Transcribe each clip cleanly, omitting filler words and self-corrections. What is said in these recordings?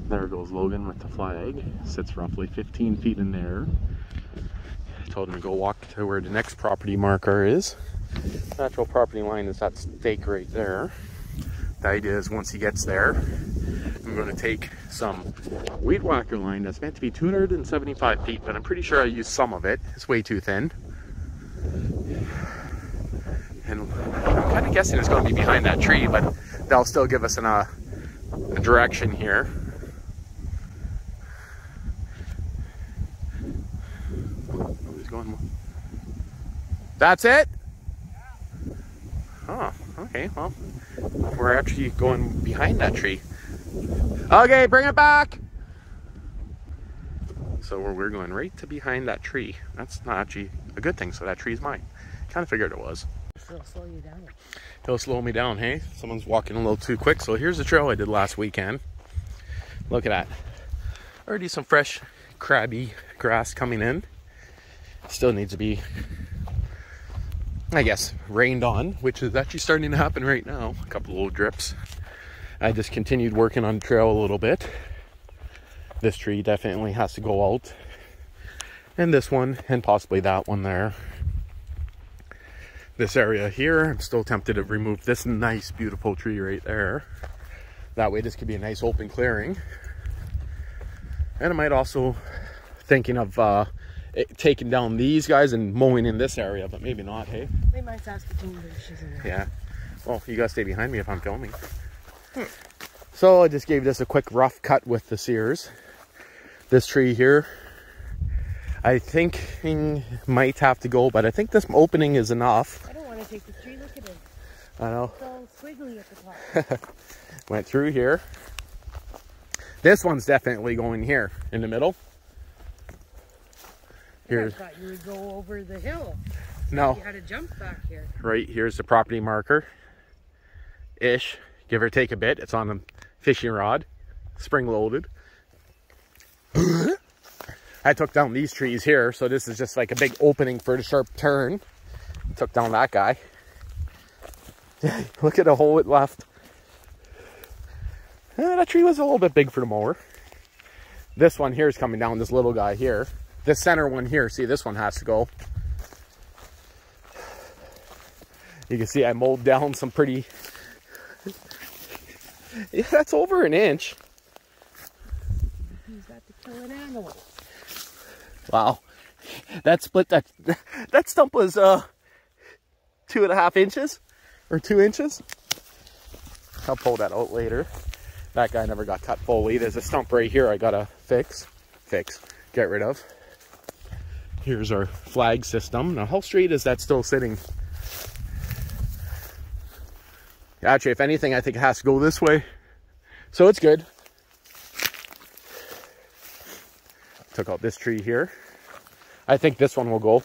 There goes Logan with the flag. Sits roughly 15 feet in there. I told him to go walk to where the next property marker is. Natural property line is that stake right there. The idea is once he gets there, I'm going to take some weed whacker line that's meant to be 275 feet, but I'm pretty sure I used some of it. It's way too thin. And I'm kind of guessing it's going to be behind that tree, but they'll still give us a direction here. Nobody's going. That's it? Oh, okay, well, we're actually going behind that tree. Okay, bring it back! So we're going right to behind that tree. That's not actually a good thing, so that tree's mine. Kind of figured it was. It'll slow you down. It'll slow me down, hey? Someone's walking a little too quick. So here's the trail I did last weekend. Look at that. Already some fresh, crabby grass coming in. Still needs to be, I guess, rained on, which is actually starting to happen right now. A couple little drips. I just continued working on the trail a little bit. This tree definitely has to go out. And this one, and possibly that one there. This area here, I'm still tempted to remove this nice, beautiful tree right there. That way this could be a nice open clearing. And I might also thinking of taking down these guys and mowing in this area, but maybe not, hey? They might Saskatoon bushes in there. Yeah. Well, you gotta stay behind me if I'm filming. So I just gave this a quick rough cut with the Sears. This tree here, I think might have to go, but I think this opening is enough. I don't want to take the tree. Look at it. I know. It's all squiggly at the top. Went through here. This one's definitely going here in the middle. Here's. I thought you would go over the hill. No. You had to jump back here. Right here's the property marker. Ish, give or take a bit. It's on a fishing rod, spring loaded. I took down these trees here, so this is just like a big opening for the sharp turn. Took down that guy. Look at the hole it left. That tree was a little bit big for the mower. This one here is coming down, this little guy here. This center one here, see, this one has to go. You can see I mowed down some pretty... Yeah, that's over an inch. He's got to kill an animal. Wow, that split, that stump was 2.5 inches or 2 inches. I'll pull that out later. That guy never got cut fully. There's a stump right here I gotta fix, get rid of. Here's our flag system. Now how straight is that still sitting? Actually, if anything, I think it has to go this way. So it's good. Took out this tree here. I think this one will go,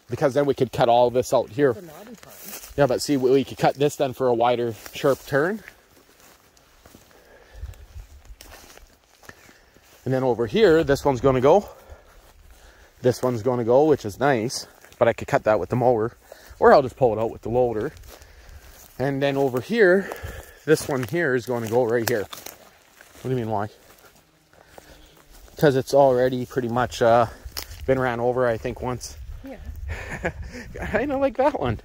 because then we could cut all this out here. Yeah, but see, we could cut this then for a wider, sharp turn. And then over here, this one's going to go. This one's going to go, which is nice. But I could cut that with the mower, or I'll just pull it out with the loader. And then over here, this one here is going to go right here. What do you mean, why? Because it's already pretty much been ran over, I think, once. Yeah. I know, like that one.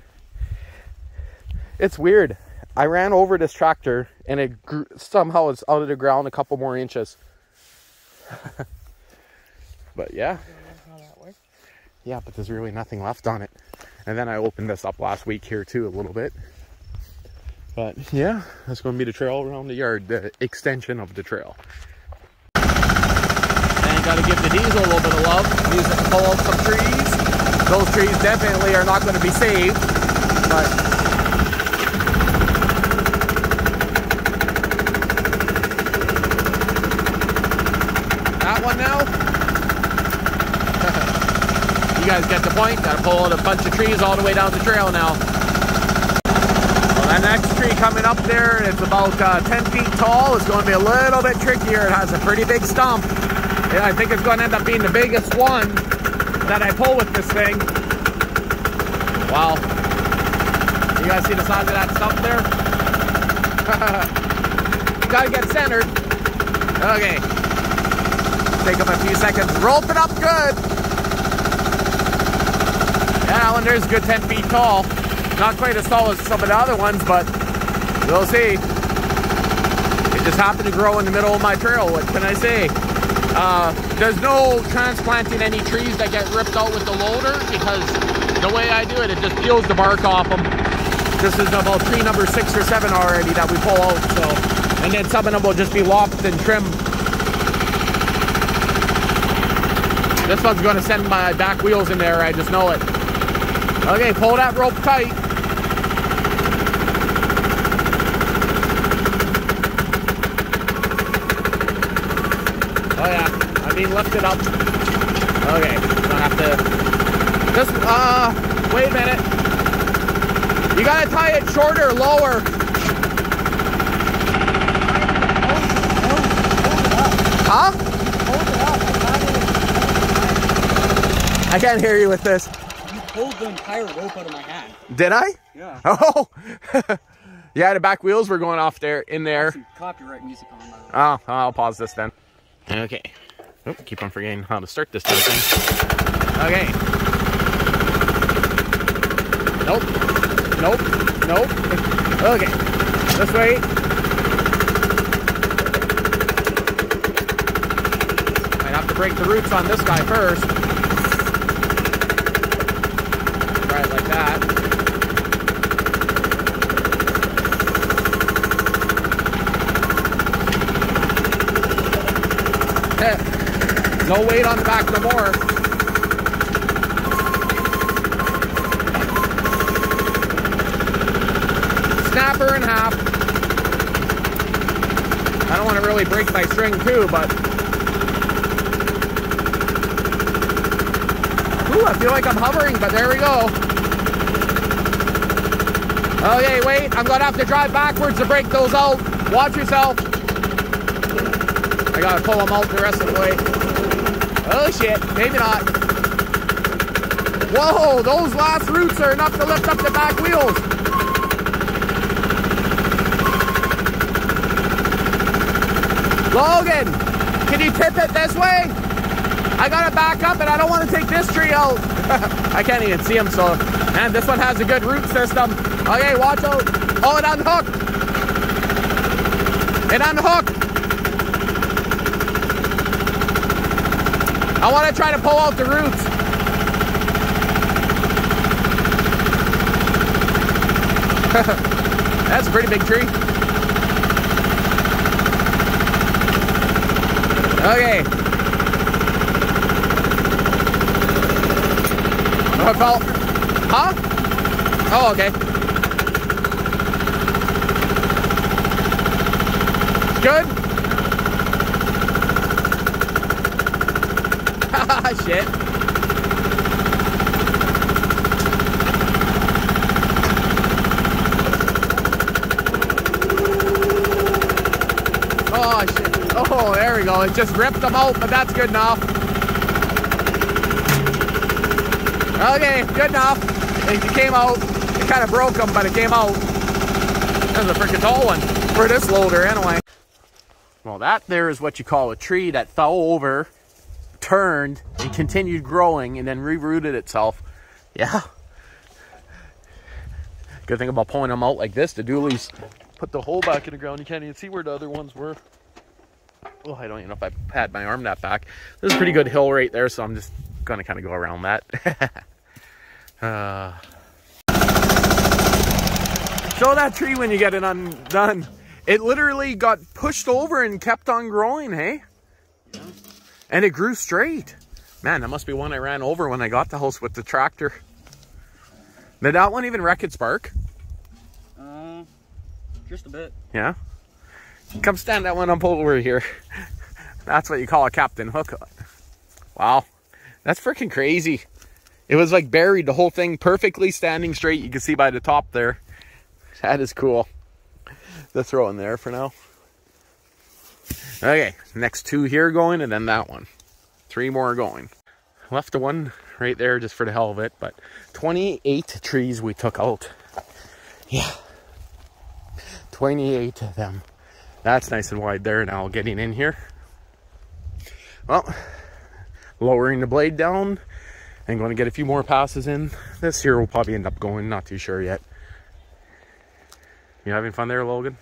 It's weird. I ran over this tractor and it somehow is out of the ground a couple more inches. But yeah. How that works. Yeah, but there's really nothing left on it. And then I opened this up last week here too a little bit. But yeah, that's going to be the trail around the yard, the extension of the trail. And got to give the diesel a little bit of love. Use it to pull out some trees. Those trees definitely are not going to be saved, but that one now. You guys get the point. Got to pull out a bunch of trees all the way down the trail now. That next tree coming up there, it's about 10 feet tall. It's going to be a little bit trickier. It has a pretty big stump. Yeah, I think it's going to end up being the biggest one that I pull with this thing. Wow. You guys see the size of that stump there? Got to get centered. Okay. Take them a few seconds. Rope it up good. Yeah, that one there's a good 10 feet tall. Not quite as tall as some of the other ones, but we'll see. It just happened to grow in the middle of my trail. What can I say? There's no transplanting any trees that get ripped out with the loader, because the way I do it, it just peels the bark off them. This is about tree number 6 or 7 already that we pull out. So, and then some of them will just be lopped and trimmed. This one's going to send my back wheels in there, I just know it. Okay, pull that rope tight. Oh yeah, I mean lift it up. Okay, don't have to. Just, wait a minute. You gotta tie it shorter, lower. Huh? I can't hear you with this. You pulled the entire rope out of my hand. Did I? Yeah. Oh. Yeah, the back wheels were going off there, in there. Some copyright music on that. Oh, I'll pause this then. Okay. Oh, keep on forgetting how to start this damn thing. Okay. Nope. Nope. Nope. Okay. This way. Might have to break the roots on this guy first. Try it like that. No weight on the back no more. Snap her in half. I don't want to really break my string too, but... Ooh, I feel like I'm hovering, but there we go. Okay, wait. I'm going to have to drive backwards to break those out. Watch yourself. I got to pull them out the rest of the way. Oh shit, maybe not. Whoa, those last roots are enough to lift up the back wheels. Logan, can you tip it this way? I gotta back up and I don't want to take this tree out. I can't even see them, so. Man, this one has a good root system. Okay, watch out. Oh, it unhooked. It unhooked. I want to try to pull out the roots. That's a pretty big tree. Okay. Oh, I fell. Huh? Oh, okay. Good? Shit. Oh shit. Oh, there we go. It just ripped them out, but that's good enough. Okay, good enough. It came out. It kind of broke them, but it came out. That's a freaking tall one for this loader anyway. Well, that there is what you call a tree that fell over, turned, and continued growing, and then re-rooted itself. Yeah. Good thing about pulling them out like this, the dualies put the hole back in the ground. You can't even see where the other ones were. Oh, I don't even know if I had my arm that back. There's a pretty good hill right there, so I'm just gonna kind of go around that. Show that tree when you get it undone. It literally got pushed over and kept on growing, hey? Yeah. And it grew straight. Man, that must be one I ran over when I got the house with the tractor. Did that one even wreck its bark? Just a bit. Yeah? Come stand that one up over here. That's what you call a captain hook. Wow. That's freaking crazy. It was like buried, the whole thing perfectly standing straight. You can see by the top there. That is cool. Let's throw in there for now. Okay, next 2 here going, and then that one. 3 more going. Left the one right there just for the hell of it, but 28 trees we took out. Yeah. 28 of them. That's nice and wide there now, getting in here. Well, lowering the blade down and going to get a few more passes in. This here will probably end up going, not too sure yet. You having fun there, Logan?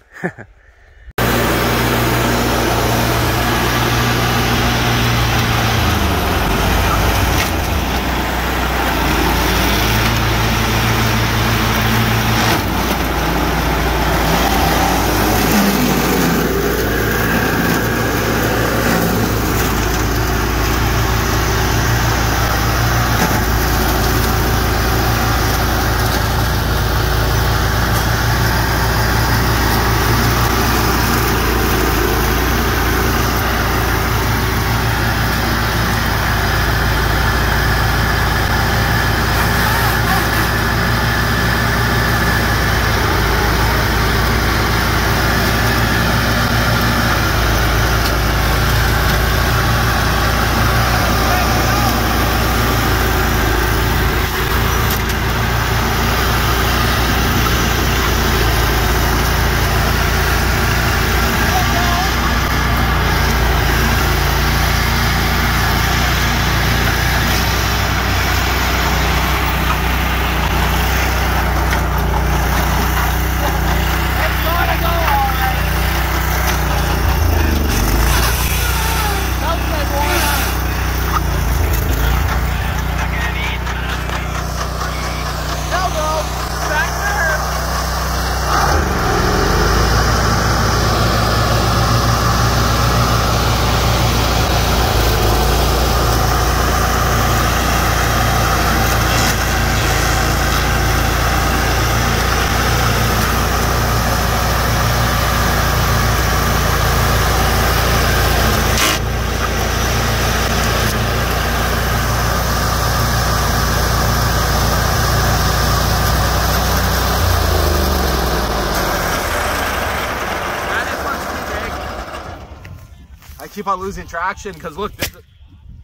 Keep on losing traction because look,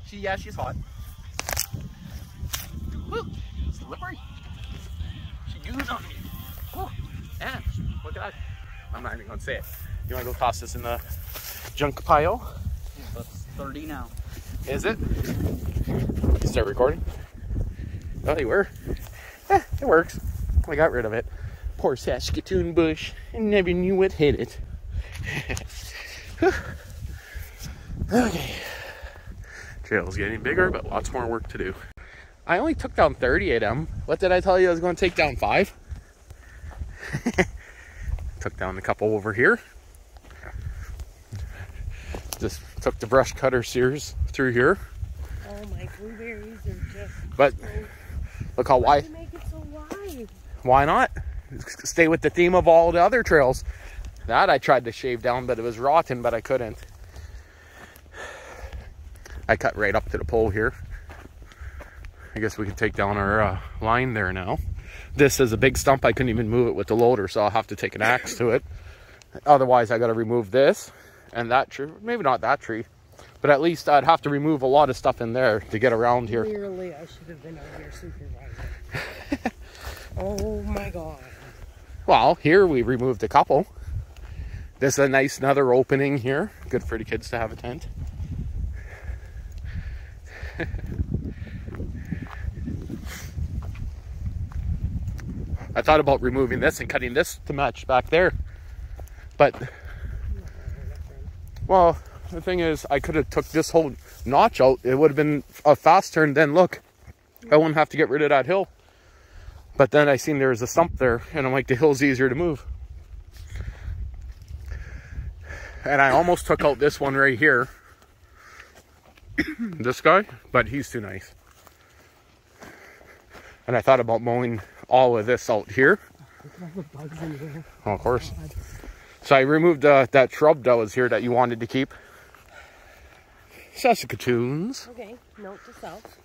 she's hot. Woo, slippery. She gooed on me. Woo. And look at that. I'm not even gonna say it. You wanna go toss this in the junk pile? That's 30 now. Is it? You start recording? Oh, you were? It works. I got rid of it. Poor Saskatoon bush. I never knew what hit it. Okay, trail's getting bigger, but lots more work to do. I only took down 38 M. What did I tell you I was going to take down 5? Took down a couple over here. Just took the brush cutter Sears through here. Oh, my blueberries are just... But look how wide. Why make it so wide? Why not? Stay with the theme of all the other trails. That I tried to shave down, but it was rotten, but I couldn't. I cut right up to the pole here. I guess we can take down our line there now. This is a big stump. I couldn't even move it with the loader, so I'll have to take an axe to it. Otherwise, I got to remove this and that tree. Maybe not that tree, but at least I'd have to remove a lot of stuff in there to get around here. Clearly, I should have been out here supervising. Oh my God. Well, here we removed a couple. This is a nice another opening here. Good for the kids to have a tent. I thought about removing this and cutting this to match back there, but well, the thing is I could have took this whole notch out. It would have been a fast turn. Then look, I wouldn't have to get rid of that hill. But then I seen there's a stump there, and I'm like, the hill's easier to move. And I almost took out this one right here. This guy, but he's too nice. And I thought about mowing all of this out here. Look at all the bugs in here. Oh, of course. God. So I removed that shrub that was here that you wanted to keep. Saskatoons. Okay, note to self.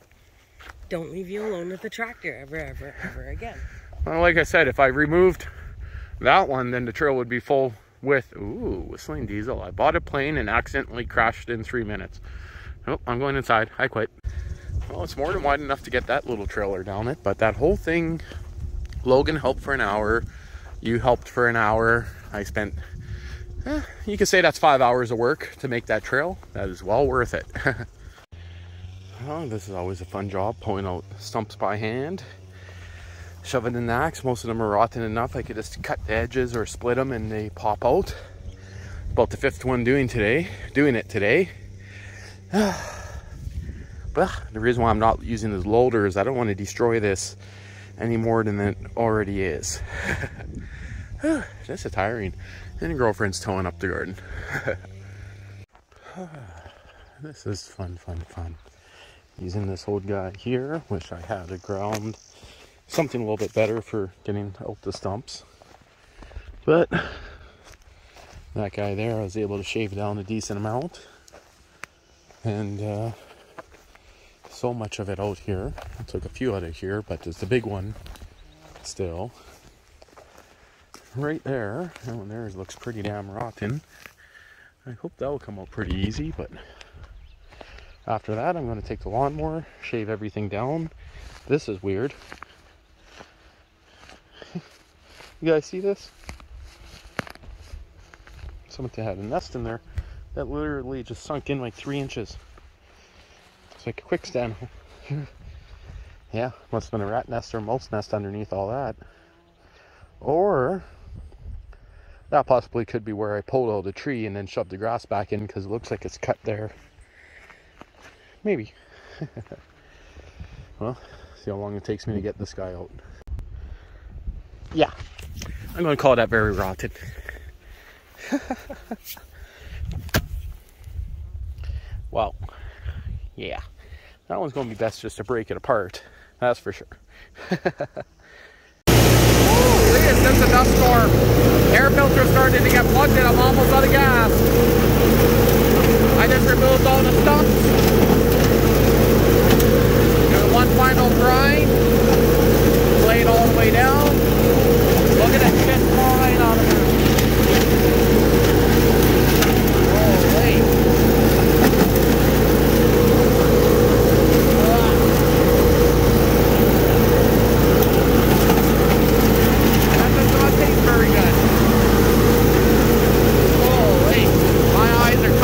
Don't leave you alone with the tractor ever again. Well, like I said, if I removed that one, then the trail would be full with, ooh, whistling diesel. I bought a plane and accidentally crashed in 3 minutes. Oh, I'm going inside. I quit. Well, it's more than wide enough to get that little trailer down it, but that whole thing, Logan helped for an hour. You helped for an hour. I spent You could say that's 5 hours of work to make that trail. That is well worth it. Oh, this is always a fun job, pulling out stumps by hand, shoving in the axe. Most of them are rotten enough I could just cut the edges or split them and they pop out. About the 5th one doing it today. But the reason why I'm not using this loader is I don't want to destroy this any more than it already is. This is tiring. And your girlfriend's towing up the garden. This is fun. Using this old guy here, which I had to ground something a little bit better for getting out the stumps. But that guy there, I was able to shave down a decent amount. And so much of it out here. I took a few out of here, but there's the big one still. Right there. That one there looks pretty damn rotten. I hope that will come out pretty easy, but after that I'm going to take the lawnmower, shave everything down. This is weird. You guys see this? Someone had a nest in there that literally just sunk in like 3 inches. It's like a quicksand. Yeah, must have been a rat nest or mouse nest underneath all that. Or that possibly could be where I pulled out a tree and then shoved the grass back in because it looks like it's cut there. Maybe. Well, see how long it takes me to get this guy out. Yeah, I'm going to call that very rotten. Well, yeah. That one's going to be best just to break it apart. That's for sure. Look at this, a dust storm. Air filter started to get plugged and I'm almost out of gas. I just removed all the stumps. Got one final grind. Blade all the way down. Look at that shit flying out of there. Holy. That does not taste very good. Holy. My eyes are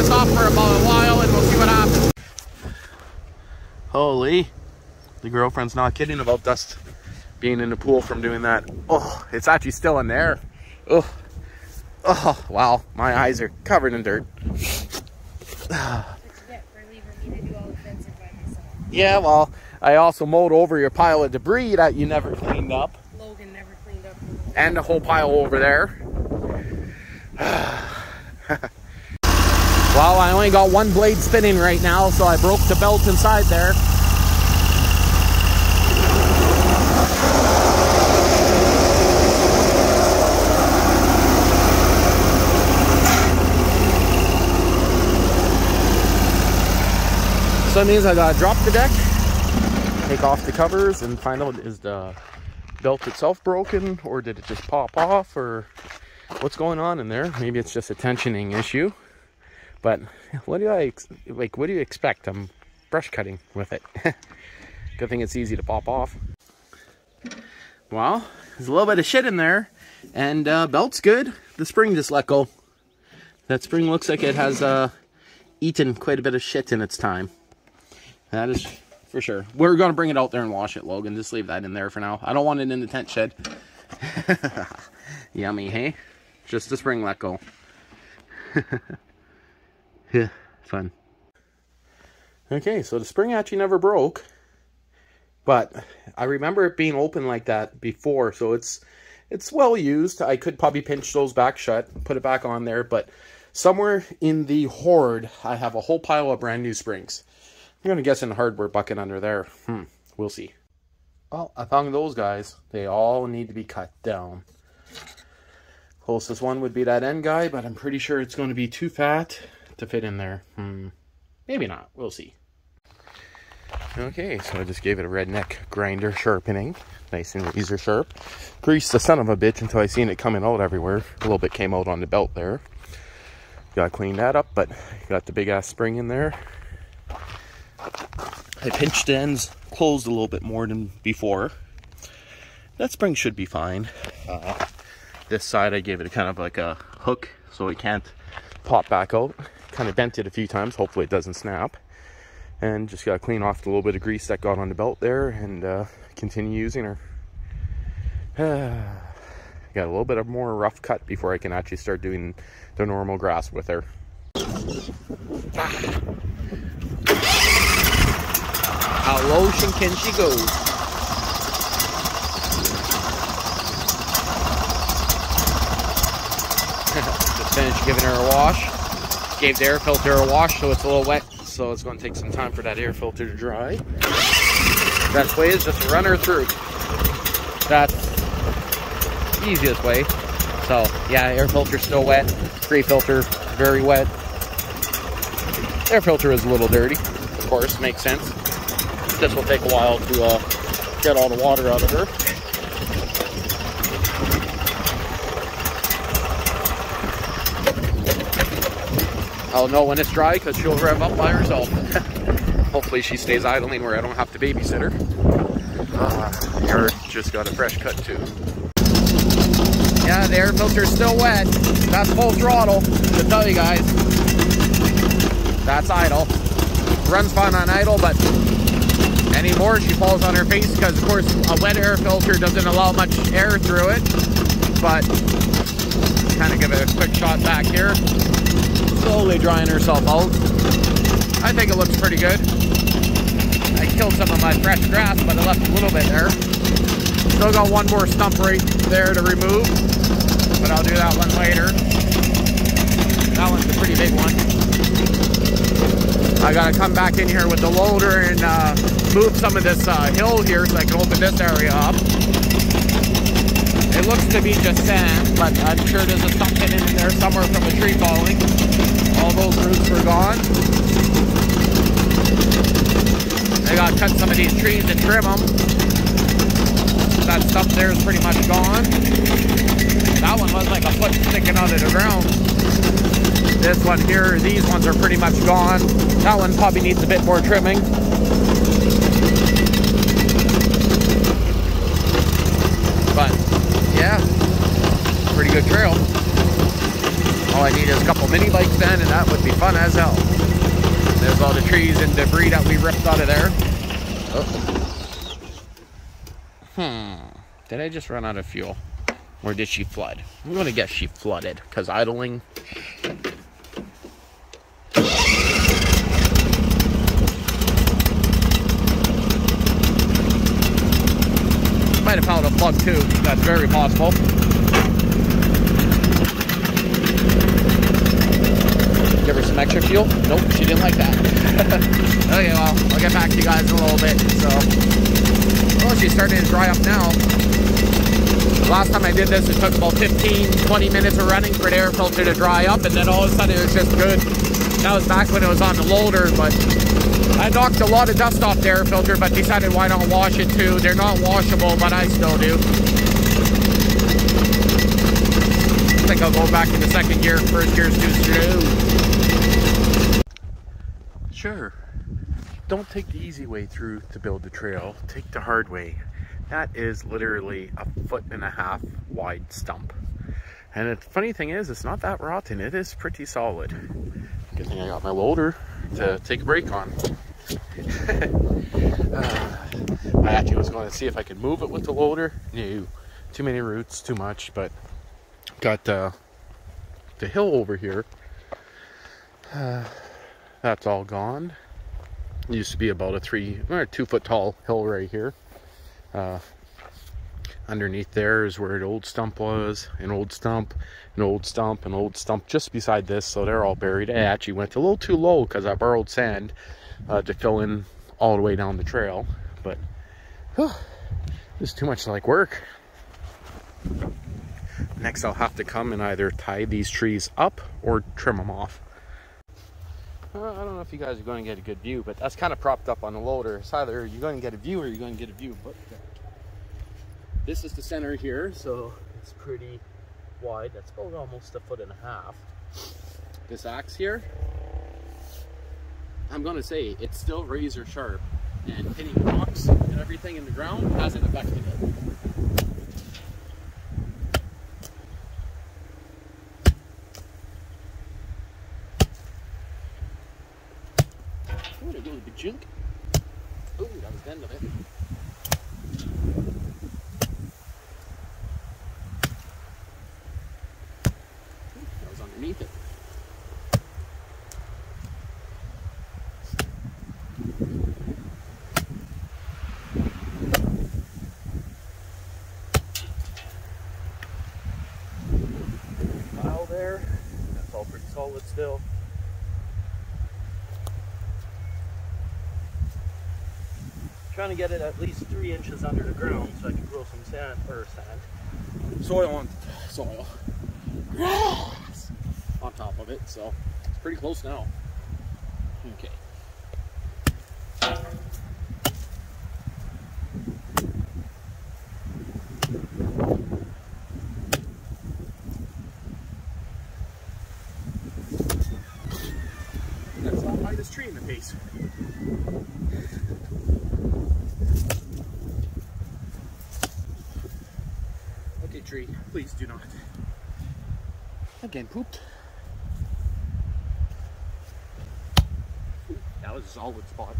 this off for about a while and we'll see what happens. Holy, the girlfriend's not kidding about dust being in the pool from doing that. Oh, it's actually still in there. Oh, oh, wow, my eyes are covered in dirt. Yeah, well, I also mowed over your pile of debris that you never cleaned up. Logan never cleaned up. And the whole pile over there. Well, I only got one blade spinning right now, so I broke the belt inside there. So that means I gotta drop the deck, take off the covers, and find out, is the belt itself broken, or did it just pop off, or what's going on in there? Maybe it's just a tensioning issue. But what do you expect? I'm brush cutting with it. Good thing it's easy to pop off. Well, there's a little bit of shit in there, and belt's good. The spring just let go. That spring looks like it has eaten quite a bit of shit in its time. That is for sure. We're going to bring it out there and wash it, Logan. Just leave that in there for now. I don't want it in the tent shed. Yummy, hey? Just the spring let go. Yeah, fun. Okay, so the spring actually never broke. But I remember it being open like that before. So it's well used. I could probably pinch those back shut, put it back on there. But somewhere in the hoard, I have a whole pile of brand new springs. I'm going to guess in the hardware bucket under there. We'll see. Well, I found those guys. They all need to be cut down. Closest one would be that end guy, but I'm pretty sure it's going to be too fat to fit in there. Maybe not. We'll see. Okay, so I just gave it a redneck grinder sharpening. Nice and razor sharp. Greased the son of a bitch until I seen it coming out everywhere. A little bit came out on the belt there. Got to clean that up, but got the big ass spring in there. I pinched the ends closed a little bit more than before. That spring should be fine. This side I gave it a kind of like a hook so it can't pop back out. Kind of bent it a few times, hopefully it doesn't snap. And just got to clean off the little bit of grease that got on the belt there and continue using her. Got a little bit of more rough cut before I can actually start doing the normal grass with her. How low can she go? Just finished giving her a wash. Gave the air filter a wash, so it's a little wet. So it's going to take some time for that air filter to dry. Best way is just to run her through. That's the easiest way. So yeah, air filter's still wet. Spray filter very wet. Air filter is a little dirty. Of course, makes sense. This will take a while to get all the water out of her. I'll know when it's dry because she'll rev up by herself. Hopefully she stays idling where I don't have to babysit her. Here, just got a fresh cut too. Yeah, the air filter's still wet. That's full throttle, to tell you guys. That's idle. Runs fine on idle, but anymore she falls on her face because, of course, a wet air filter doesn't allow much air through it. But kind of give it a quick shot back here. Slowly drying herself out. I think it looks pretty good. I killed some of my fresh grass, but I left a little bit there. Still got one more stump right there to remove, but I'll do that one later. That one's a pretty big one. I gotta come back in here with the loader and move some of this hill here so I can open this area up. It looks to be just sand, but I'm sure there's a stump hidden in there somewhere from a tree falling. All those roots were gone. I gotta cut some of these trees and trim them. That stump there is pretty much gone. That one was like a foot sticking out of the ground. This one here, these ones are pretty much gone. That one probably needs a bit more trimming. But yeah, pretty good trail. All I need is a couple mini bikes then, and that would be fun as hell. There's all the trees and debris that we ripped out of there. Oh. Did I just run out of fuel? Or did she flood? I'm gonna guess she flooded, because idling. Might have found a plug too. That's very possible. Give her some extra fuel? Nope, she didn't like that. Okay, well, I'll get back to you guys in a little bit. So, well, she's starting to dry up now. Last time I did this, it took about 15-20 minutes of running for the air filter to dry up, and then all of a sudden it was just good. That was back when it was on the loader, but I knocked a lot of dust off the air filter, but decided why not wash it too. They're not washable, but I still do. I think I'll go back to the second gear. First gear's too slow. Sure, don't take the easy way through to build the trail. Take the hard way. That is literally a 1.5 foot wide stump. And the funny thing is, it's not that rotten. It is pretty solid. Good thing I got my loader to take a break on. I actually was going to see if I could move it with the loader. No, too many roots, too much. But got the hill over here. That's all gone. It used to be about a 2 foot tall hill right here. Underneath there is where the old stump was, an old stump, an old stump, an old stump just beside this, so they're all buried. I actually went a little too low because I borrowed sand to fill in all the way down the trail, but it's too much like work. Next I'll have to come and either tie these trees up or trim them off. I don't know if you guys are going to get a good view, but that's kind of propped up on the loader. It's either you're going to get a view or you're going to get a view. But this is the center here, so it's pretty wide. That's about almost 1.5 feet. This axe here, I'm going to say it's still razor sharp, and hitting rocks and everything in the ground hasn't affected it. Oh, there goes the junk. Oh, that was the end of it. That was underneath it. Pile there. That's all pretty solid still. Trying to get it at least 3 inches under the ground so I can grow some soil grass on top of it, so it's pretty close now. Okay. Let's not bite this tree in the face. Tree, please do not. Again, pooped. Ooh, that was a solid spot.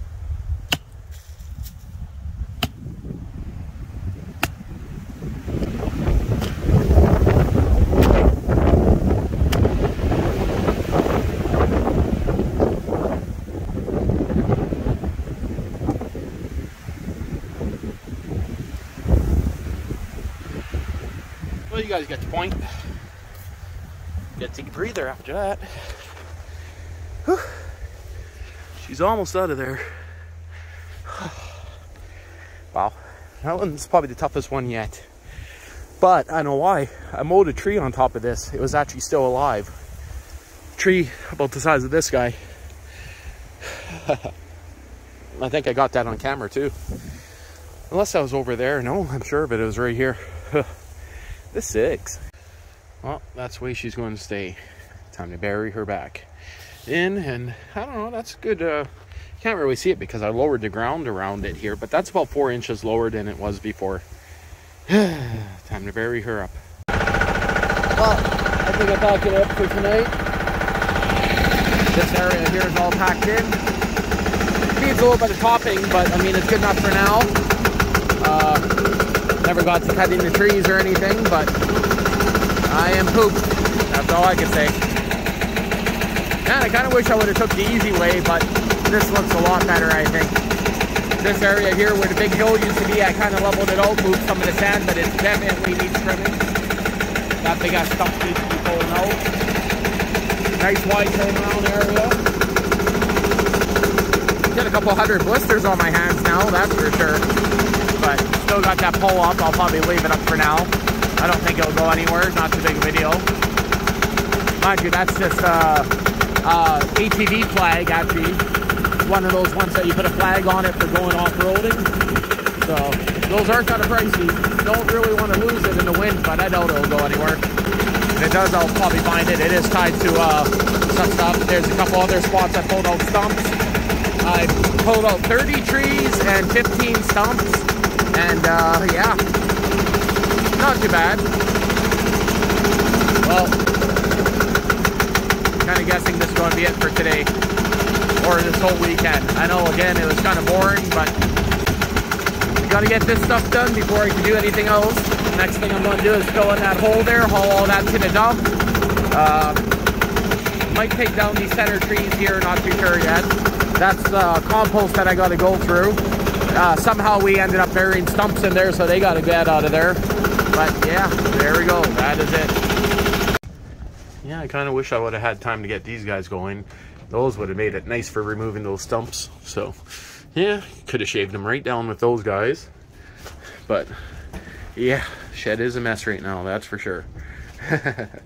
Well, you guys got the point. Gotta take a breather after that. Whew. She's almost out of there. Wow, that one's probably the toughest one yet. But I know why. I mowed a tree on top of this. It was actually still alive. Tree about the size of this guy. I think I got that on camera too. Unless I was over there. No, I'm sure of it. It was right here. This sucks. Well, that's the way she's going to stay. Time to bury her back in, and I don't know, that's good. Can't really see it because I lowered the ground around it here, but that's about 4 inches lower than it was before. Time to bury her up. Well, I wrapping it back it up for tonight. This area here is all packed in. Needs a little bit of topping, but I mean, it's good enough for now. Never got to cutting the trees or anything, but I am pooped. That's all I can say. Man, I kind of wish I would have took the easy way, but this looks a lot better, I think. This area here where the big hill used to be, I kind of leveled it out, moved some of the sand, but it definitely needs trimming. That big ass stump needs to be pulled out. Nice wide turnaround area. Get a couple hundred blisters on my hands now, that's for sure. But still got that pull up. I'll probably leave it up for now. I don't think it'll go anywhere. It's not too big a video. Mind you, that's just ATV flag, actually. One of those ones that you put a flag on it for going off-roading. So those are kind of pricey. Don't really want to lose it in the wind, but I doubt it'll go anywhere. If it does, I'll probably find it. It is tied to some stuff. There's a couple other spots I pulled out stumps. I pulled out 30 trees and 15 stumps. And yeah, not too bad. Well, kind of guessing this is going to be it for today. Or this whole weekend. I know, again, it was kind of boring, but I gotta get this stuff done before I can do anything else. Next thing I'm gonna do is fill in that hole there, haul all that to the dump. Might take down these center trees here, not too sure yet. That's compost that I gotta go through. Somehow we ended up burying stumps in there, so they gotta get out of there. But yeah, there we go, that is it. Yeah, I kind of wish I would have had time to get these guys going. Those would have made it nice for removing those stumps. So, yeah, could have shaved them right down with those guys. But, yeah, shed is a mess right now, that's for sure. That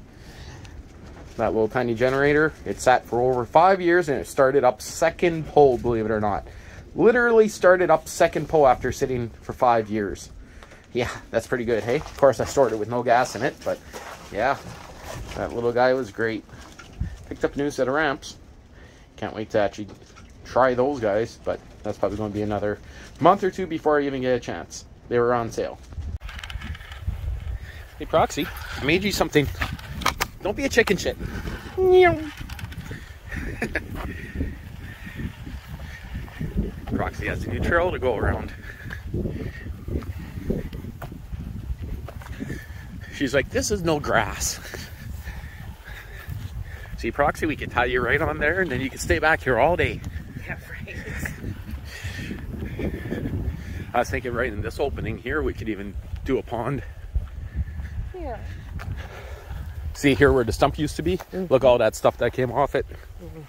little tiny generator, it sat for over 5 years and it started up second pull, believe it or not. Literally started up second pull after sitting for 5 years. Yeah, that's pretty good, hey? Of course, I stored it with no gas in it, but yeah, that little guy was great. Picked up a new set of ramps. Can't wait to actually try those guys, but that's probably going to be another month or two before I even get a chance. They were on sale. Hey, Proxy, I made you something. Don't be a chicken shit. Proxy has a new trail to go around. She's like, this is no grass. See, Proxy, we can tie you right on there, and then you can stay back here all day. Yeah, right. I was thinking right in this opening here, we could even do a pond. Yeah. See here where the stump used to be? Mm-hmm. Look, all that stuff that came off it. Mm-hmm.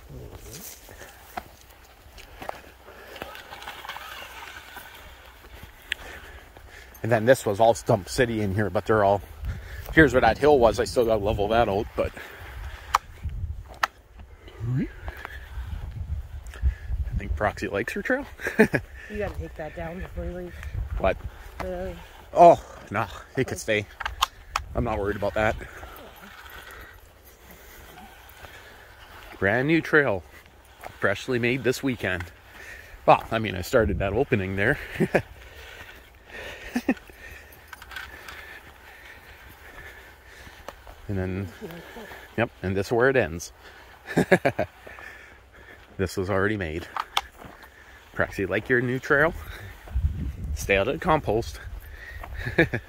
And then this was all Stump City in here, but they're all... Here's where that hill was. I still got to level that out, but... I think Proxy likes her trail. You gotta take that down before you leave. What? Oh, no, it could stay. I'm not worried about that. Brand new trail. Freshly made this weekend. Well, I mean, I started that opening there. And then, yep, and this is where it ends. This was already made. Proxy, like your new trail? Stay out of the compost. Come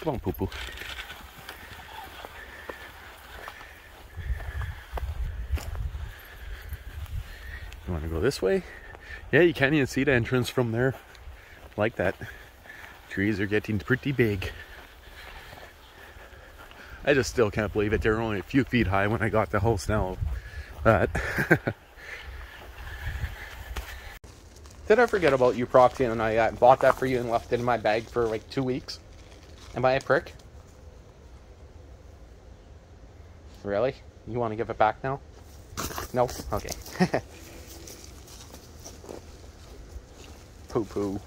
on, poo-poo. You want to go this way? Yeah, you can't even see the entrance from there. Like that. Trees are getting pretty big. I just still can't believe it. They were only a few feet high when I got the house now. But did I forget about you, Proxy, and I bought that for you and left it in my bag for like 2 weeks? Am I a prick? Really? You want to give it back now? No? Okay. Poo-poo.